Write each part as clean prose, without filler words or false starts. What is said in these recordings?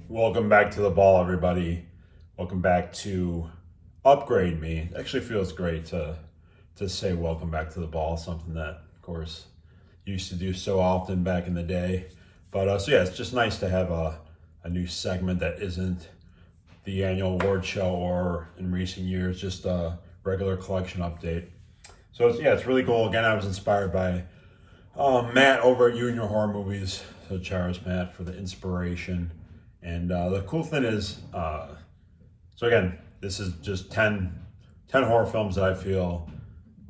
Welcome back to the ball, everybody. Welcome back to Upgrade Me. It actually feels great to say welcome back to the ball, something that, of course, used to do so often back in the day. But yeah, it's just nice to have a new segment that isn't the annual award show or in recent years, just a regular collection update. So it's really cool. Again, I was inspired by Matt over at You and Your Horror Movies. So Charis Matt for the inspiration. And the cool thing is, so again, this is just 10 horror films that I feel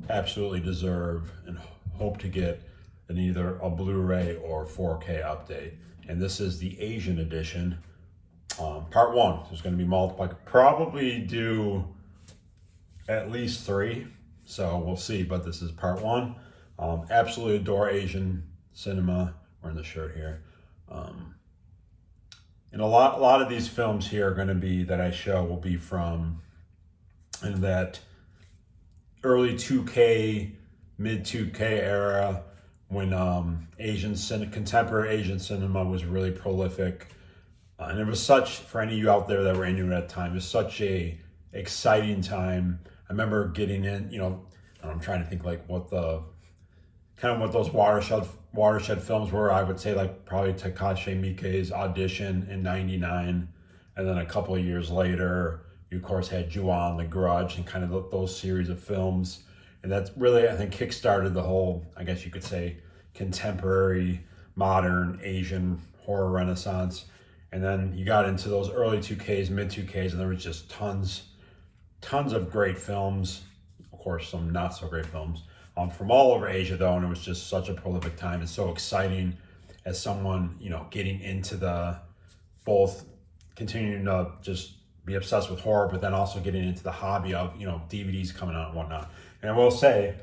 absolutely deserve and hope to get in either a Blu-ray or 4K update. And this is the Asian edition, part one. There's going to be multiple. I could probably do at least three, so we'll see. But this is part one. Absolutely adore Asian cinema. Wearing the shirt here. And a lot of these films here are going to be that I show will be from in that early 2K, mid 2K era when contemporary Asian cinema was really prolific. And it was such, for any of you out there that were into it at the time, it was such a exciting time. I remember getting in, and I'm trying to think like what those watershed films were. I would say like probably Takashi Miike's Audition in '99, and then a couple of years later, you of course had Ju-on, The Grudge, and kind of those series of films, and that's really, I think, kickstarted the whole, I guess you could say, contemporary modern Asian horror renaissance. And then you got into those early 2Ks, mid 2Ks, and there was just tons of great films. Of course, some not so great films. From all over Asia, though, and it was just such a prolific time and so exciting as someone, getting into the both continuing to just be obsessed with horror, but then also getting into the hobby of, DVDs coming out and whatnot. And I will say,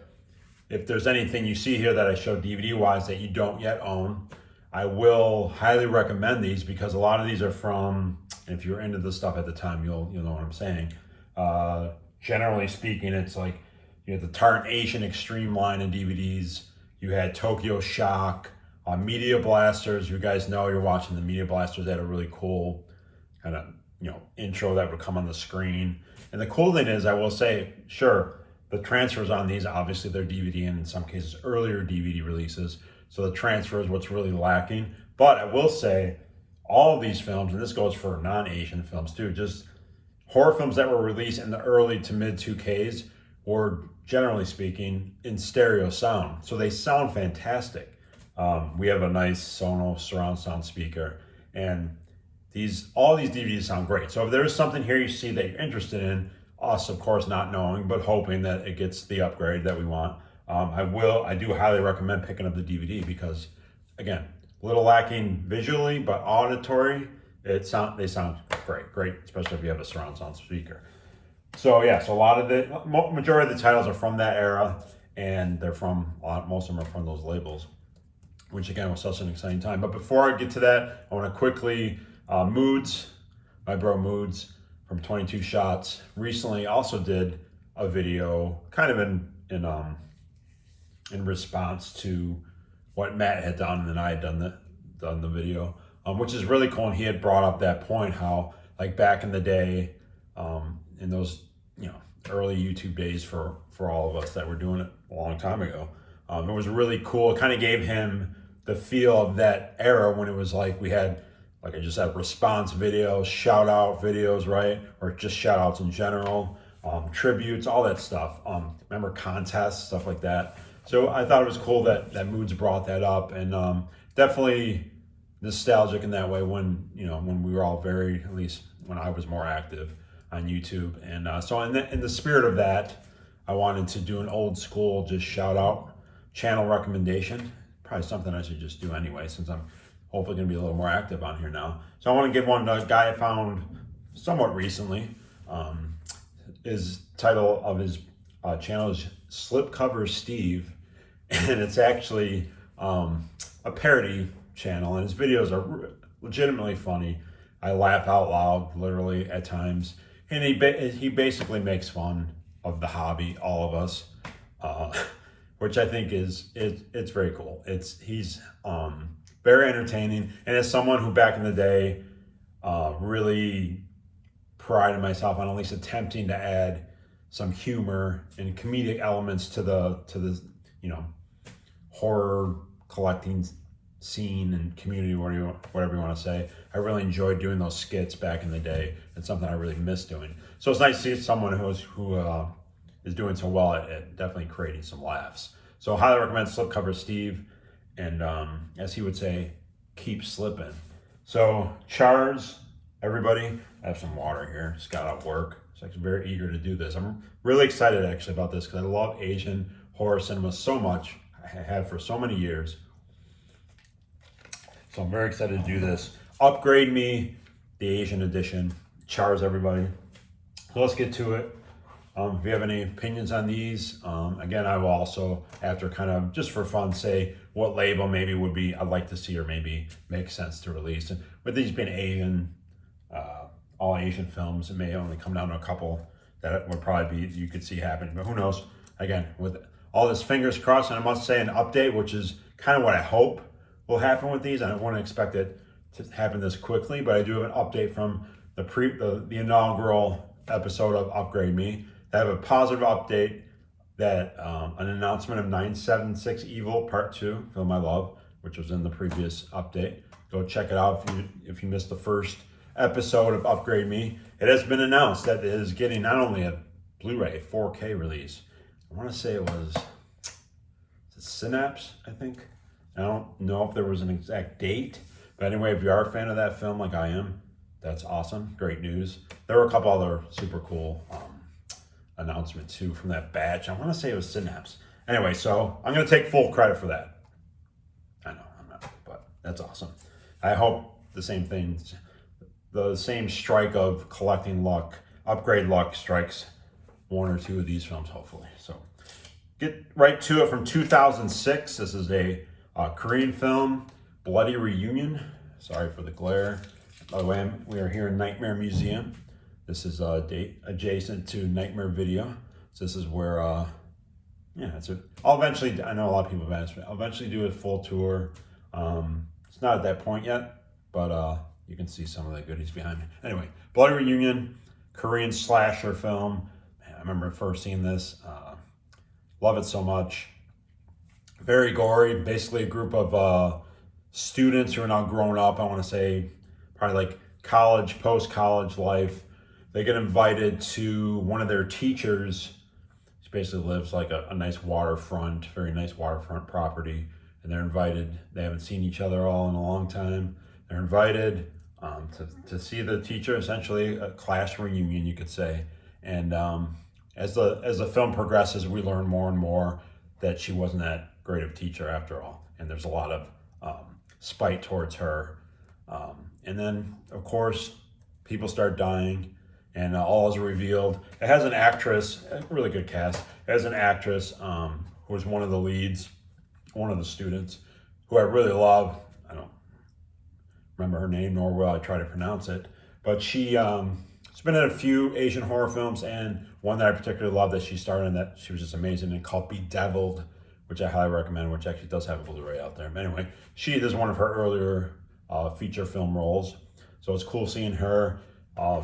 if there's anything you see here that I show DVD-wise that you don't yet own, I will highly recommend these because a lot of these are from, and if you're into this stuff at the time, you'll know what I'm saying. Generally speaking, it's like, you had the Tartan Asian Extreme line of DVDs. You had Tokyo Shock, Media Blasters. You guys know you're watching the Media Blasters. They had a really cool kind of, intro that would come on the screen. And the cool thing is, I will say, sure, the transfers on these, obviously they're DVD and in some cases earlier DVD releases. So the transfer is what's really lacking. But I will say, all of these films, and this goes for non-Asian films too, just horror films that were released in the early to mid 2Ks, or generally speaking, in stereo sound. So they sound fantastic. We have a nice Sonos surround sound speaker, and all these DVDs sound great. So if there's something here you see that you're interested in, us of course not knowing, but hoping that it gets the upgrade that we want, I do highly recommend picking up the DVD because, again, a little lacking visually, but auditory, they sound great, especially if you have a surround sound speaker. So a lot of the majority of the titles are from that era, and most of them are from those labels, which again was such an exciting time. But before I get to that, I want to quickly Moods, my bro Moods from 22 Shots, recently also did a video, kind of in response to what Matt had done, and then I had done the video, which is really cool. And he had brought up that point how, like, back in the day, in those early YouTube days for all of us that were doing it a long time ago, it was really cool. It kind of gave him the feel of that era when it was like we had, like I just said, response videos, shout out videos, right? Or just shout outs in general, tributes, all that stuff. Remember contests, stuff like that. So I thought it was cool that Moods brought that up, and definitely nostalgic in that way when we were all at least when I was more active on YouTube. And so in the spirit of that, I wanted to do an old school just shout out channel recommendation. Probably something I should just do anyway, since I'm hopefully going to be a little more active on here now. So I want to give one a guy I found somewhat recently. His title of his channel is Slipcover Steve, and it's actually a parody channel, and his videos are legitimately funny. I laugh out loud, literally, at times. And he basically makes fun of the hobby, all of us, which I think it's very cool. He's very entertaining, and as someone who back in the day really prided myself on at least attempting to add some humor and comedic elements to the horror collecting scene and community, whatever you want to say. I really enjoyed doing those skits back in the day. It's something I really miss doing. So it's nice to see someone who is doing so well at definitely creating some laughs. So highly recommend Slipcover Steve, and as he would say, keep slipping. So Char's, everybody, I have some water here. Just got out work, so I'm very eager to do this. I'm really excited actually about this because I love Asian horror cinema so much. I have for so many years. So I'm very excited to do this. Upgrade Me, the Asian edition. Char's, everybody. So let's get to it. If you have any opinions on these, again, I will also, after kind of just for fun, say what label maybe would be I'd like to see or maybe makes sense to release. And with these being Asian, all Asian films, it may only come down to a couple that would probably be you could see happening. But who knows? Again, with all this fingers crossed, and I must say an update, which is kind of what I hope will happen with these. I don't want to expect it to happen this quickly, but I do have an update from the inaugural episode of Upgrade Me. I have a positive update that an announcement of 976 Evil Part 2, Film I Love, which was in the previous update. Go check it out if you missed the first episode of Upgrade Me. It has been announced that it is getting not only a Blu-ray 4K release. I want to say it was Synapse, I think. I don't know if there was an exact date, but anyway, if you are a fan of that film like I am, that's awesome. Great news. There were a couple other super cool announcements too from that batch. I want to say it was Synapse. Anyway, so I'm going to take full credit for that. I know I'm not, but that's awesome. I hope the same thing, the same strike of collecting luck, upgrade luck strikes one or two of these films, hopefully. So get right to it. From 2006. This is a Korean film, Bloody Reunion. Sorry for the glare. By the way, we are here in Nightmare Museum. This is adjacent to Nightmare Video. So this is where, I'll eventually, I know a lot of people have asked me, I'll eventually do a full tour. It's not at that point yet, but you can see some of the goodies behind me. Anyway, Bloody Reunion, Korean slasher film. Man, I remember first seeing this. Love it so much. Very gory. Basically a group of students who are now grown up. I want to say probably like college, post-college life. They get invited to one of their teachers. She basically lives like a nice waterfront, very nice waterfront property. And they're invited. They haven't seen each other all in a long time. They're invited to see the teacher, essentially a class reunion, you could say. And as the film progresses, we learn more and more that she wasn't that great of a teacher after all. And there's a lot of spite towards her. And then, of course, people start dying, and all is revealed. It has an actress, a really good cast. It has an actress who was one of the leads, one of the students, who I really love. I don't remember her name, nor will I try to pronounce it. But she's been in a few Asian horror films, and one that I particularly love that she starred in that she was just amazing in, called Bedeviled, which I highly recommend, which actually does have a Blu-ray out there. But anyway, this is one of her earlier feature film roles. So it's cool seeing her.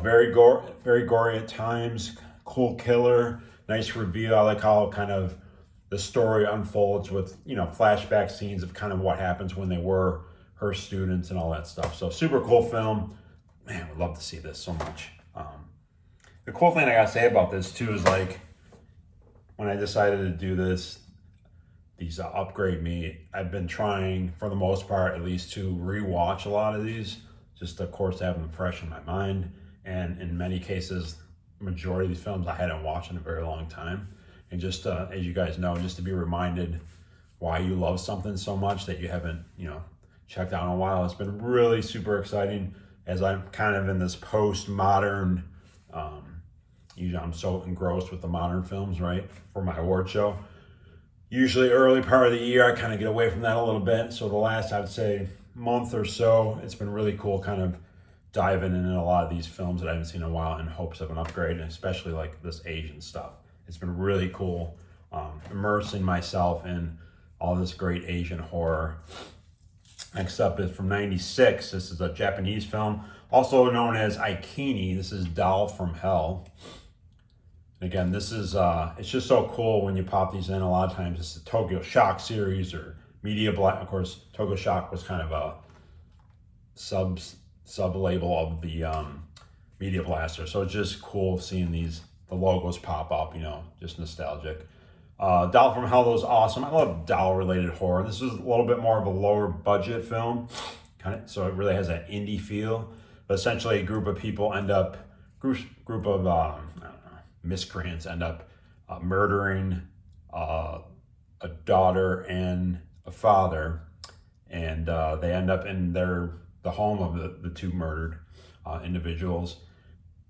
Very gory at times, cool killer, nice reveal. I like how kind of the story unfolds with, flashback scenes of kind of what happens when they were her students and all that stuff. So super cool film. Man, would love to see this so much. The cool thing I gotta say about this too is like, when I decided to do these Upgrade Me, I've been trying for the most part at least to rewatch a lot of these, just of course to have them fresh in my mind. And in many cases, majority of these films I hadn't watched in a very long time. And just as you guys know, just to be reminded why you love something so much that you haven't, checked out in a while. It's been really super exciting as I'm kind of in this post-modern, I'm so engrossed with the modern films, right, for my award show. Usually early part of the year, I kind of get away from that a little bit. So the last, I'd say, month or so, it's been really cool kind of diving into a lot of these films that I haven't seen in a while in hopes of an upgrade, and especially like this Asian stuff. It's been really cool immersing myself in all this great Asian horror. Next up is from '96. This is a Japanese film, also known as Aikini. This is Doll from Hell. Again, this is it's just so cool when you pop these in. A lot of times it's the Tokyo Shock series or Media Blast. Of course, Tokyo Shock was kind of a sub label of the Media Blaster. So it's just cool seeing the logos pop up. Just nostalgic. Doll from Hell was awesome. I love doll related horror. This is a little bit more of a lower budget film, so it really has that indie feel. But essentially, a group of people group of I don't know, miscreants end up murdering a daughter and a father, and they end up in the home of the two murdered individuals.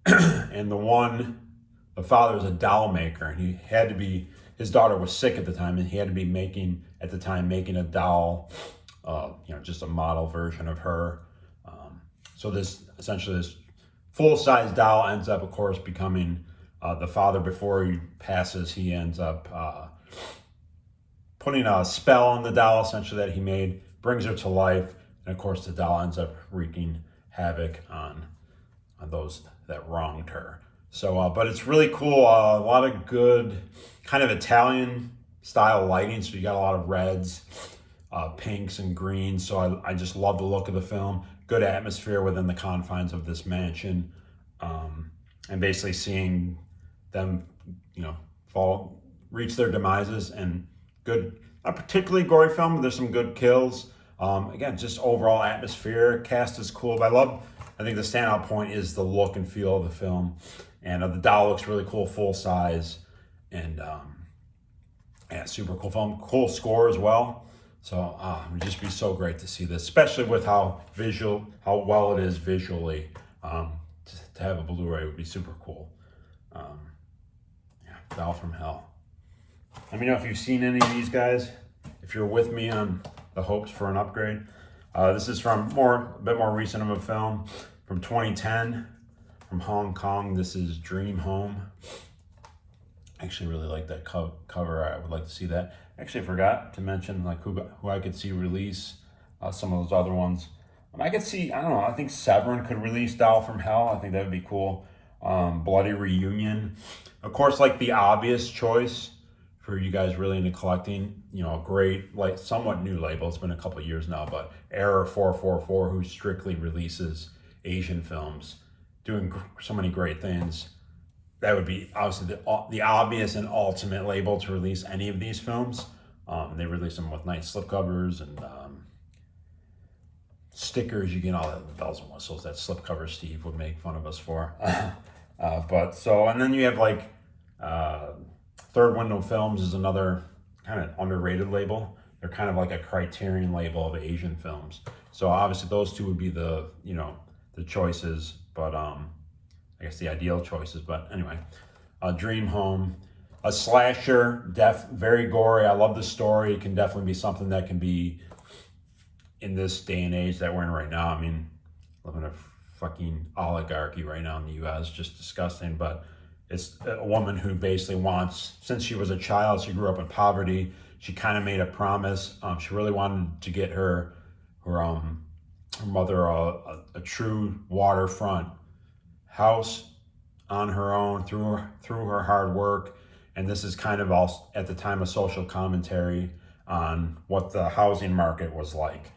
And the father is a doll maker, and his daughter was sick at the time, and he had to be making a doll, just a model version of her. So this full-size doll ends up, of course, becoming the father. Before he passes, he ends up putting a spell on the doll, essentially, that he made, brings her to life, and of course the doll ends up wreaking havoc on those that wronged her. So, but it's really cool. A lot of good kind of Italian style lighting. So you got a lot of reds, pinks, and greens. So I just love the look of the film. Good atmosphere within the confines of this mansion, and basically seeing them, reach their demises. And good, not particularly gory film, but there's some good kills. Again, just overall atmosphere. Cast is cool. But I think the standout point is the look and feel of the film. And the doll looks really cool, full size, and super cool film. Cool score as well. So it would just be so great to see this, especially with how well it is visually. To have a Blu-ray would be super cool. Doll from Hell. Let me know if you've seen any of these guys. If you're with me on the hopes for an upgrade. This is from a bit more recent of a film from 2010. From Hong Kong. This is Dream Home. I actually really like that cover. I would like to see that. Actually, I forgot to mention who I could see release some of those other ones. I could see, I don't know, I think Severin could release Doll from Hell. I think that would be cool. Bloody Reunion. Of course, the obvious choice for you guys really into collecting, a great, somewhat new label. It's been a couple of years now, but Error 444, who strictly releases Asian films, doing so many great things. That would be obviously the obvious and ultimate label to release any of these films. They release them with nice slipcovers and stickers. You get all the bells and whistles that slipcover Steve would make fun of us for. And then you have Third Window Films is another kind of underrated label. They're kind of like a Criterion label of Asian films. So obviously those two would be the choices, but I guess the ideal choices. But anyway, Dream Home, a slasher, very gory. I love the story. It can definitely be something that can be in this day and age that we're in right now. I mean, living a fucking oligarchy right now in the U.S., just disgusting. But it's a woman who basically since she was a child, she grew up in poverty. She kind of made a promise. She really wanted to get her mother a true waterfront house on her own through her hard work. And this is kind of all at the time a social commentary on what the housing market was like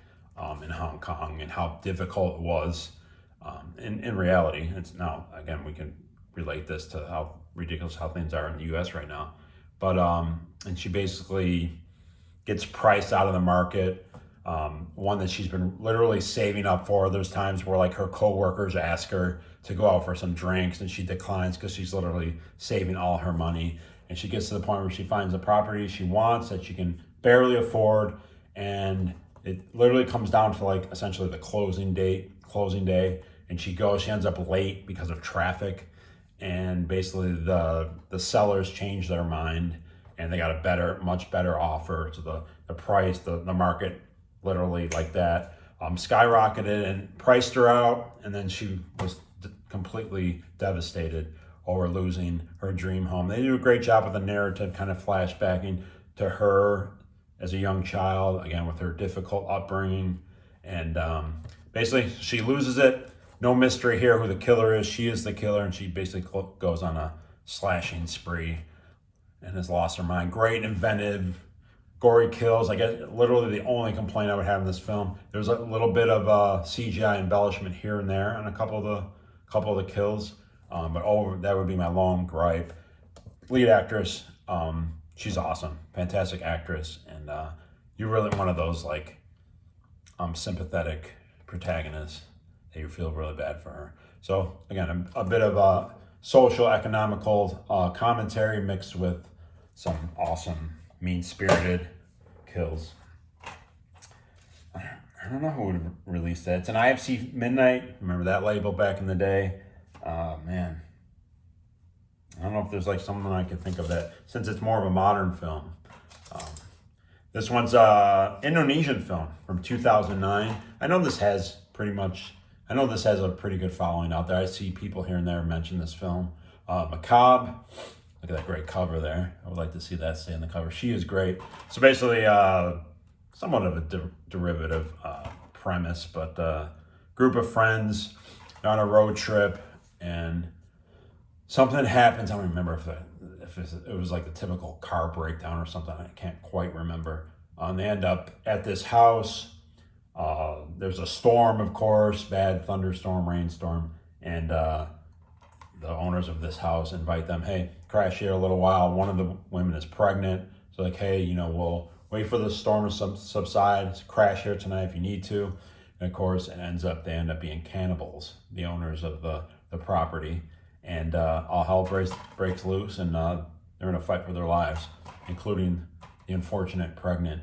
in Hong Kong and how difficult it was. In reality, it's now, again, we can relate this to how ridiculous how things are in the US right now. But and she basically gets priced out of the market. One that she's been literally saving up for. There's times where her coworkers ask her to go out for some drinks and she declines because she's literally saving all her money. And she gets to the point where she finds a property she wants that she can barely afford, and it literally comes down to essentially the closing day, and she ends up late because of traffic, and basically the sellers change their mind and they got a much better offer. So the price, the market literally skyrocketed and priced her out, and then she was completely devastated over losing her dream home. They do a great job with the narrative, kind of flashbacking to her as a young child, again with her difficult upbringing, And basically, she loses it. No mystery here who the killer is. She is the killer, and she basically goes on a slashing spree and has lost her mind. Great, inventive, gory kills. I guess literally the only complaint I would have in this film. There's a little bit of CGI embellishment here and there on a couple of the kills, but that would be my lone gripe. Lead actress, she's awesome, fantastic actress, and you're really one of those like sympathetic protagonists that you feel really bad for her. So again, a bit of a social economical commentary mixed with some awesome mean-spirited kills. I don't know who would release that. It's an IFC Midnight. Remember that label back in the day? Man, I don't know if there's like someone I could think of that, since it's more of a modern film. This one's an Indonesian film from 2009. I know this has a pretty good following out there. I see people here and there mention this film. Macabre. Look at that great cover there. I would like to see that stay on the cover. She is great. So basically, somewhat of a derivative premise, but group of friends on a road trip, and something happens. I don't remember if it was like the typical car breakdown or something. I can't quite remember. They end up at this house. There's a storm, of course, bad thunderstorm, rainstorm, and the owners of this house invite them, hey, crash here a little while. One of the women is pregnant. So like, hey, we'll wait for the storm to subside, crash here tonight if you need to. And of course, they end up being cannibals, the owners of the property. And all hell breaks loose, and they're in a fight for their lives, including the unfortunate pregnant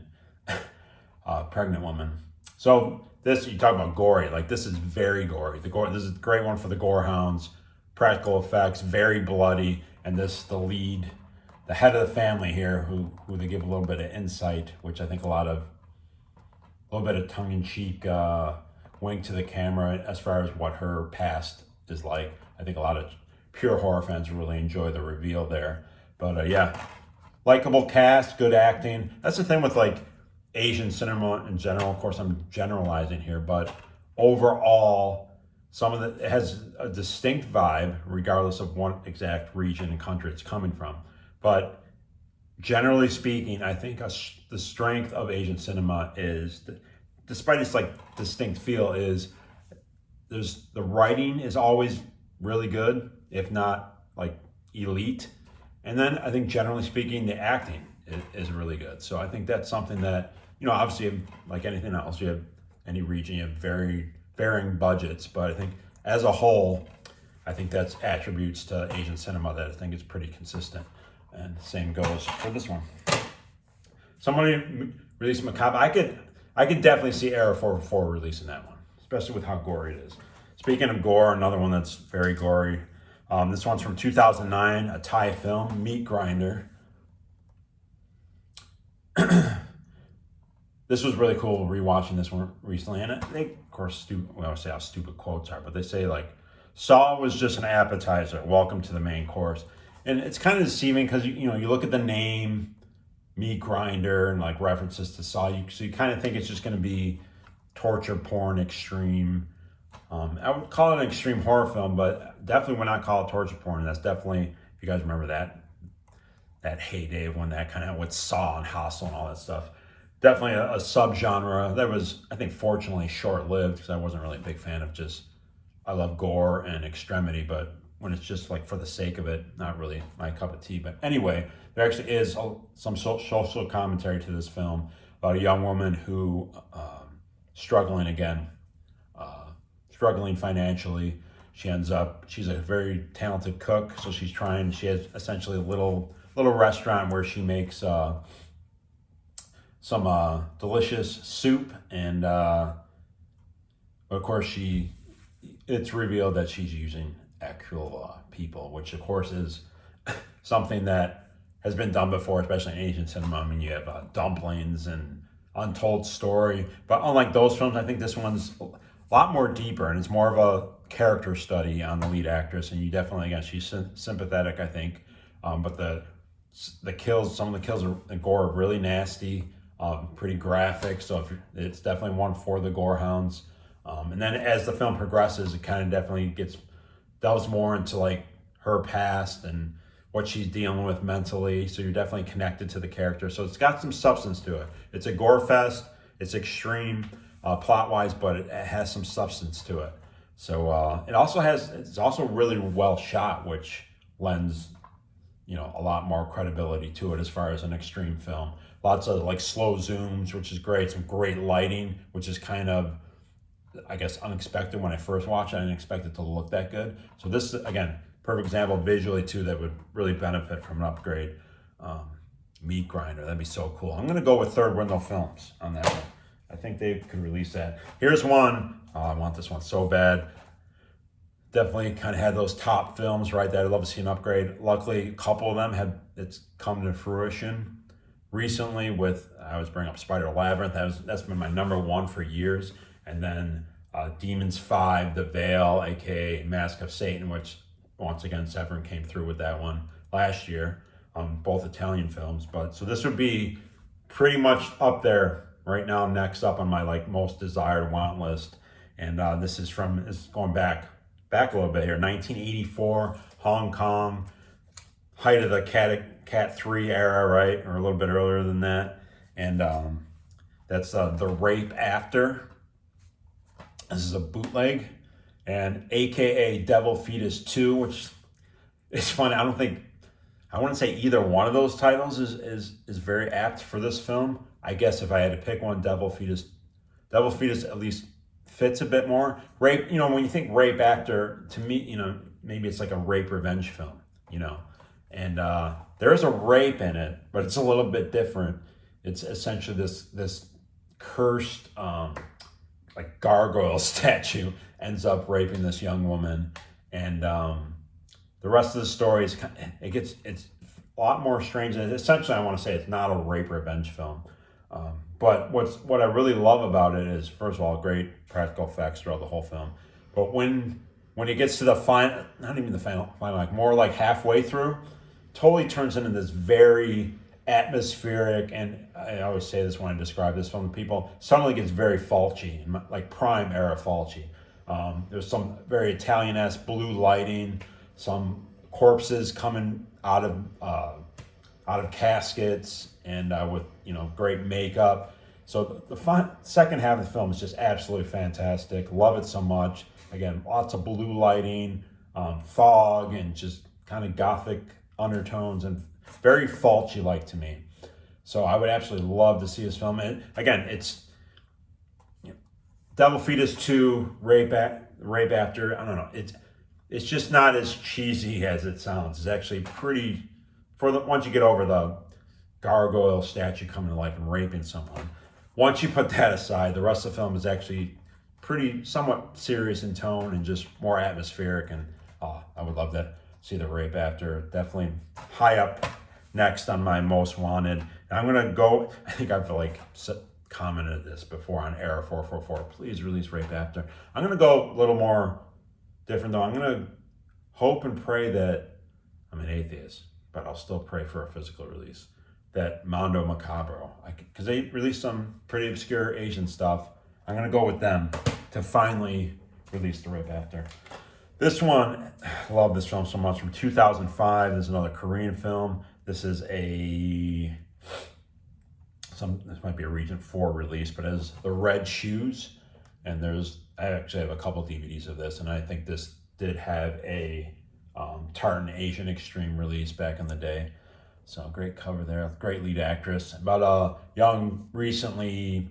woman. So this, you talk about gory, like this is very gory. This is a great one for the gore hounds. Practical effects, very bloody, and the head of the family here, who they give a little bit of insight, which I think a little bit of tongue-in-cheek wink to the camera as far as what her past is like. I think a lot of pure horror fans really enjoy the reveal there. But yeah, likable cast, good acting. That's the thing with like Asian cinema in general. Of course, I'm generalizing here, but overall, it has a distinct vibe, regardless of what exact region and country it's coming from. But generally speaking, I think the strength of Asian cinema is, despite its like distinct feel, is the writing is always really good, if not like elite. And then I think generally speaking, the acting is really good. So I think that's something that, obviously like anything else, you have any region, you have very varying budgets, but I think as a whole, I think that's attributes to Asian cinema that I think is pretty consistent. And the same goes for this one. Somebody released Macabre. I could definitely see Era 444 releasing that one, especially with how gory it is. Speaking of gore, another one that's very gory. This one's from 2009, a Thai film, Meat Grinder. This was really cool rewatching this one recently, and they, of course, we always say how stupid quotes are, but they say like, Saw was just an appetizer, welcome to the main course. And it's kind of deceiving because you look at the name, Meat Grinder, and like references to Saw, so you kind of think it's just going to be torture porn extreme. I would call it an extreme horror film, but definitely would not call it torture porn. That's definitely, if you guys remember that heyday of when that kind of with Saw and Hostel and all that stuff. Definitely a subgenre that was, I think, fortunately short-lived, because I wasn't really a big fan of I love gore and extremity, but when it's just like for the sake of it, not really my cup of tea. But anyway, there actually is some social commentary to this film about a young woman who struggling financially. She's a very talented cook, so she has essentially a little restaurant where she makes some delicious soup, and of course it's revealed that she's using actual people, which of course is something that has been done before, especially in Asian cinema. I mean, you have dumplings and Untold Story, but unlike those films, I think this one's a lot more deeper, and it's more of a character study on the lead actress, and you definitely, again, she's sympathetic, I think, but the kills, some of the kills and gore are really nasty. pretty graphic. So it's definitely one for the gorehounds. And then as the film progresses, it kind of definitely delves more into like her past and what she's dealing with mentally. So you're definitely connected to the character. So it's got some substance to it. It's a gore fest. It's extreme plot wise, but it has some substance to it. So it's also really well shot, which lends a lot more credibility to it as far as an extreme film. Lots of like slow zooms, which is great. Some great lighting, which is kind of, I guess, unexpected when I first watched it. I didn't expect it to look that good. So this, again, perfect example visually too that would really benefit from an upgrade. Meat Grinder, that'd be so cool. I'm gonna go with Third Window Films on that one. I think they could release that. Here's one. Oh, I want this one so bad. Definitely kind of had those top films right there. I'd love to see an upgrade. Luckily, a couple of them it's come to fruition recently with, I always bring up Spider Labyrinth. That's been my number one for years. And then Demons 5, The Veil, aka Mask of Satan, which once again Severin came through with that one last year. Both Italian films. But so this would be pretty much up there right now, next up on my like most desired want list. And this is going back a little bit here. 1984, Hong Kong, height of the Cat 3 era, right? Or a little bit earlier than that. And that's The Rape After. This is a bootleg. And AKA Devil Fetus 2, which is funny. I wouldn't say either one of those titles is very apt for this film. I guess if I had to pick one, Devil Fetus at least fits a bit more. Rape, when you think Rape After, to me, maybe it's like a rape revenge film, and there is a rape in it, but it's a little bit different. It's essentially this cursed like gargoyle statue ends up raping this young woman, and the rest of the story it's a lot more strange. And essentially, I want to say it's not a rape revenge film. But what I really love about it is, first of all, great practical effects throughout the whole film. But when it gets to the final, not even the final, like more like halfway through, totally turns into this very atmospheric, and I always say this when I describe this film to people, suddenly gets very Fulci, like prime era Fulci. There's some very Italian-esque blue lighting, some corpses coming out of caskets, and with great makeup. So the second half of the film is just absolutely fantastic. Love it so much. Again, lots of blue lighting, fog, and just kind of gothic undertones, and very Fulci-like to me. So I would absolutely love to see this film. And again, it's Devil Fetus 2, Rape After. I don't know. It's just not as cheesy as it sounds. It's actually pretty, once you get over the gargoyle statue coming to life and raping someone. Once you put that aside, the rest of the film is actually pretty somewhat serious in tone and just more atmospheric. And I would love to see The Rape After. Definitely high up next on my most wanted. And I'm gonna go. I think I've commented this before on Era 444. Please release Rape After. I'm gonna go a little more different though. I'm gonna hope and pray that I'm an atheist, but I'll still pray for a physical release. That Mondo Macabro, because they released some pretty obscure Asian stuff. I'm gonna go with them to finally release The Rape After. This one, I love this film so much. From 2005, there's another Korean film. This is this might be a Region 4 release, but it is The Red Shoes. And I actually have a couple DVDs of this, and I think this did have a Tartan Asian Extreme release back in the day. So great cover there, great lead actress. About a young, recently,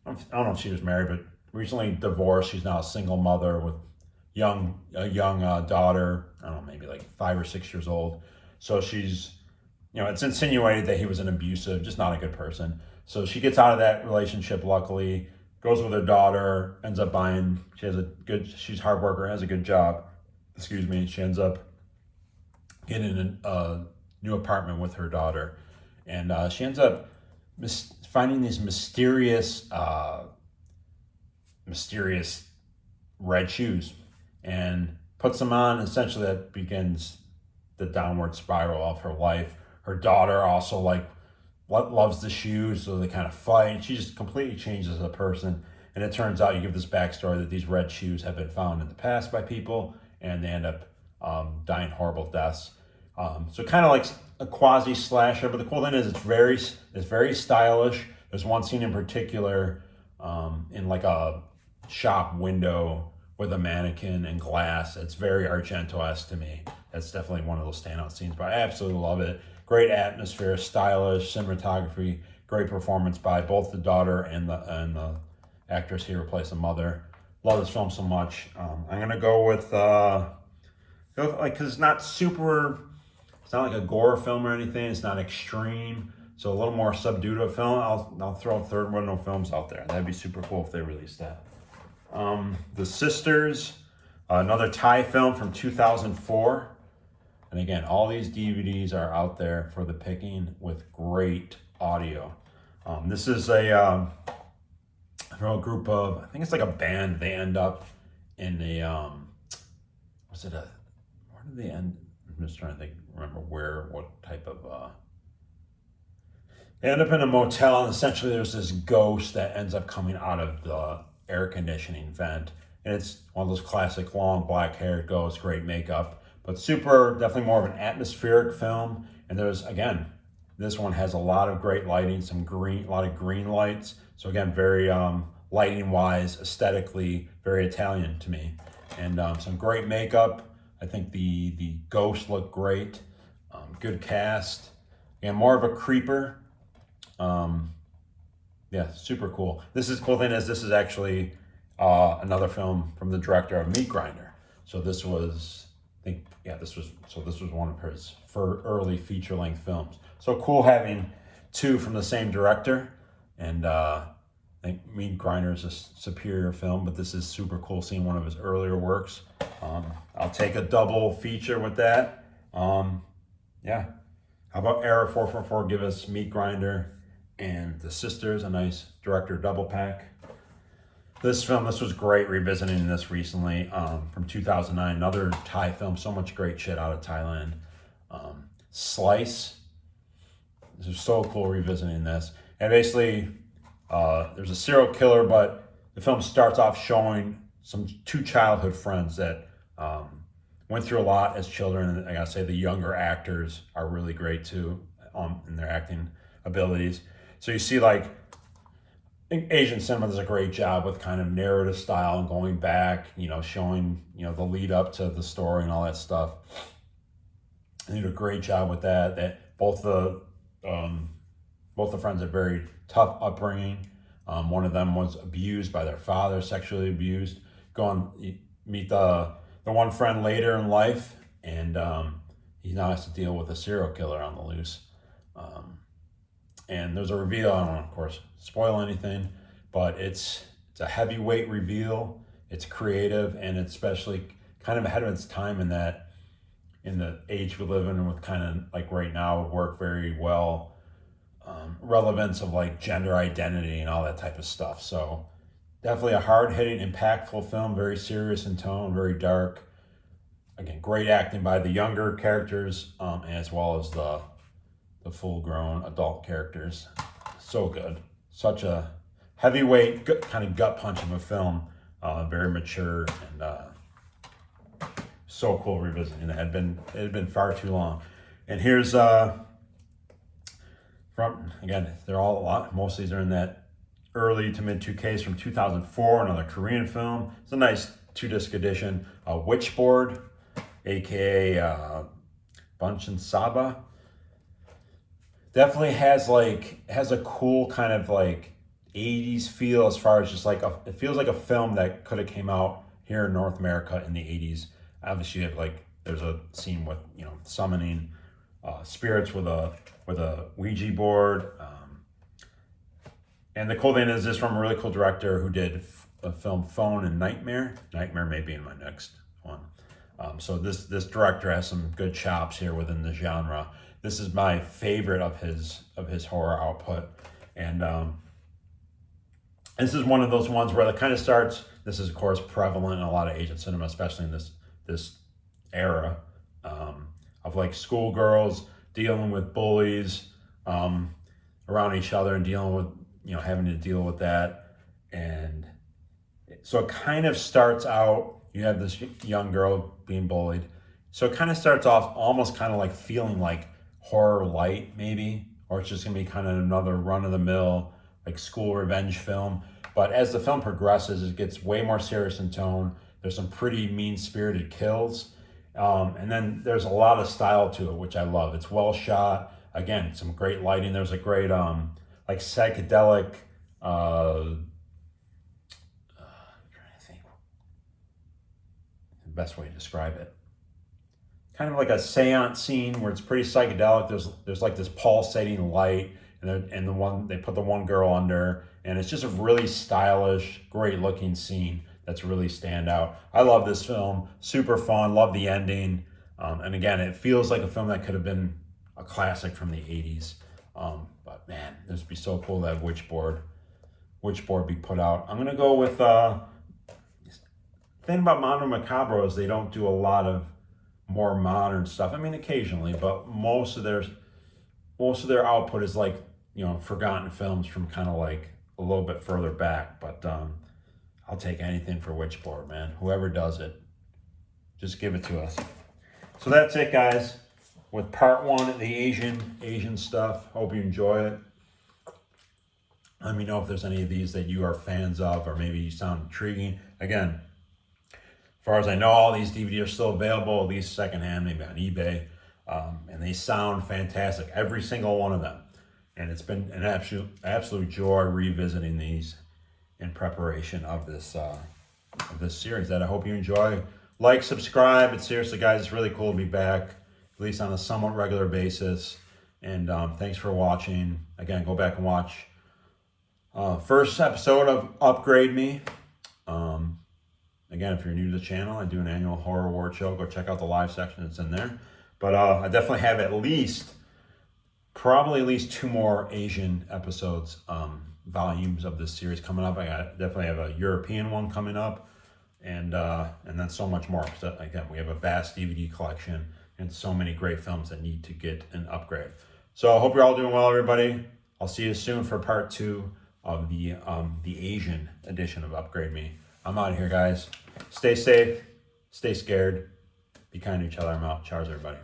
I don't know if she was married, but recently divorced. She's now a single mother with a young daughter, I don't know, maybe like 5 or 6 years old. So she's, it's insinuated that he was an abusive, just not a good person. So she gets out of that relationship, luckily, goes with her daughter, ends up she's a hard worker, has a good job. She ends up getting a new apartment with her daughter. And she ends up finding these mysterious red shoes and puts them on. Essentially, that begins the downward spiral of her life. Her daughter also loves the shoes, so they kind of fight. She just completely changes as a person. And it turns out you give this backstory that these red shoes have been found in the past by people, and they end up dying horrible deaths. So kind of like a quasi slasher, but the cool thing is it's very stylish. There's one scene in particular in like a shop window with a mannequin and glass. It's very Argento-esque to me. That's definitely one of those standout scenes, but I absolutely love it. Great atmosphere, stylish cinematography, great performance by both the daughter and the actress here who plays the mother. Love this film so much. I'm gonna go with because it's not super. It's not like a gore film or anything. It's not extreme, so a little more subdued of a film. I'll throw third window films out there. That'd be super cool if they released that. The Sisters, another Thai film from 2004. And again, all these DVDs are out there for the picking with great audio. This is a group of, I think it's like a band. They end up in a, where did they end? I'm just trying to remember what type of, they end up in a motel, and essentially there's this ghost that ends up coming out of the air conditioning vent. And it's one of those classic long black haired ghosts, great makeup, but definitely more of an atmospheric film. And again, this one has a lot of great lighting, a lot of green lights. So again, very lighting wise, aesthetically, very Italian to me. And some great makeup. I think the ghosts look great. Good cast. And more of a creeper. Yeah, super cool. This is actually another film from the director of Meat Grinder. So this was one of his early feature-length films. So cool having two from the same director. And I think Meat Grinder is a superior film, but this is super cool seeing one of his earlier works. I'll take a double feature with that. Yeah. How about Error 444 give us Meat Grinder and The Sisters, a nice director double pack. This was great revisiting this recently from 2009. Another Thai film, so much great shit out of Thailand. Slice. This is so cool revisiting this. And basically, there's a serial killer, but the film starts off showing two childhood friends that went through a lot as children. And I gotta say, the younger actors are really great too in their acting abilities. So you see, like, I think Asian cinema does a great job with kind of narrative style and going back, showing, the lead up to the story and all that stuff. They did a great job with that. That both the friends had very tough upbringing. One of them was abused by their father, sexually abused. Go and meet the one friend later in life, and he now has to deal with a serial killer on the loose. And there's a reveal. I don't want to, of course, spoil anything, but it's a heavyweight reveal. It's creative, and it's especially kind of ahead of its time in that, in the age we live in, with kind of like right now would work very well. Relevance of like gender identity and all that type of stuff. So definitely a hard-hitting, impactful film, very serious in tone, very dark. Again, great acting by the younger characters, as well as the full-grown adult characters. So good. Such a heavyweight, kind of gut punch of a film. Very mature, and so cool revisiting. It had been far too long. And here's again, they're all a lot. Most of these are in that early to mid 2Ks from 2004. Another Korean film. It's a nice 2-disc edition. Witchboard, aka Bunchen Saba. Definitely has a cool kind of like 80s feel, as far as just like it feels like a film that could have came out here in North America in the 80s. Obviously, you have there's a scene with summoning spirits with a Ouija board. And the cool thing is this from a really cool director who did a film Phone and Nightmare. Nightmare may be in my next one. So this director has some good chops here within the genre. This is my favorite of his horror output. And this is one of those ones where it kind of starts. This is, of course, prevalent in a lot of Asian cinema, especially in this era of like schoolgirls dealing with bullies, around each other and dealing with, having to deal with that. And so it kind of starts out, you have this young girl being bullied. So it kind of starts off almost kind of like feeling like horror light, maybe, or it's just gonna be kind of another run of the mill, like school revenge film. But as the film progresses, it gets way more serious in tone. There's some pretty mean spirited kills. And then there's a lot of style to it, which I love. It's well shot. Again, some great lighting. There's a great, like psychedelic, I'm trying to think the best way to describe it. Kind of like a seance scene where it's pretty psychedelic. There's like this pulsating light, and they put the one girl under, and it's just a really stylish, great looking scene that's really stand out. I love this film, super fun, love the ending, and again, it feels like a film that could have been a classic from the 80s. But man, this would be so cool to have Witchboard be put out. I'm gonna go with the thing about Mondo Macabro is they don't do a lot of more modern stuff. I mean, occasionally, but most of their output is like, forgotten films from kind of like a little bit further back. But I'll take anything for Witchboard, man. Whoever does it, just give it to us. So that's it, guys, with part one of the Asian stuff. Hope you enjoy it. Let me know if there's any of these that you are fans of, or maybe you sound intriguing. Again, as far as I know, all these DVDs are still available, at least secondhand, maybe on eBay. And they sound fantastic, every single one of them. And it's been an absolute joy revisiting these in preparation of this series that I hope you enjoy. Like, subscribe. It's seriously, guys, it's really cool to be back, at least on a somewhat regular basis. And thanks for watching. Again, go back and watch first episode of Upgrade Me. Again, if you're new to the channel, I do an annual horror award show. Go check out the live section that's in there. But I definitely have probably at least 2 more Asian episodes, volumes of this series coming up. I definitely have a European one coming up, and then so much more. So again, we have a vast DVD collection and so many great films that need to get an upgrade. So I hope you're all doing well, everybody. I'll see you soon for part 2 of the Asian edition of Upgrade Me. I'm out of here, guys. Stay safe, stay scared, be kind to each other. I'm out. Cheers, everybody.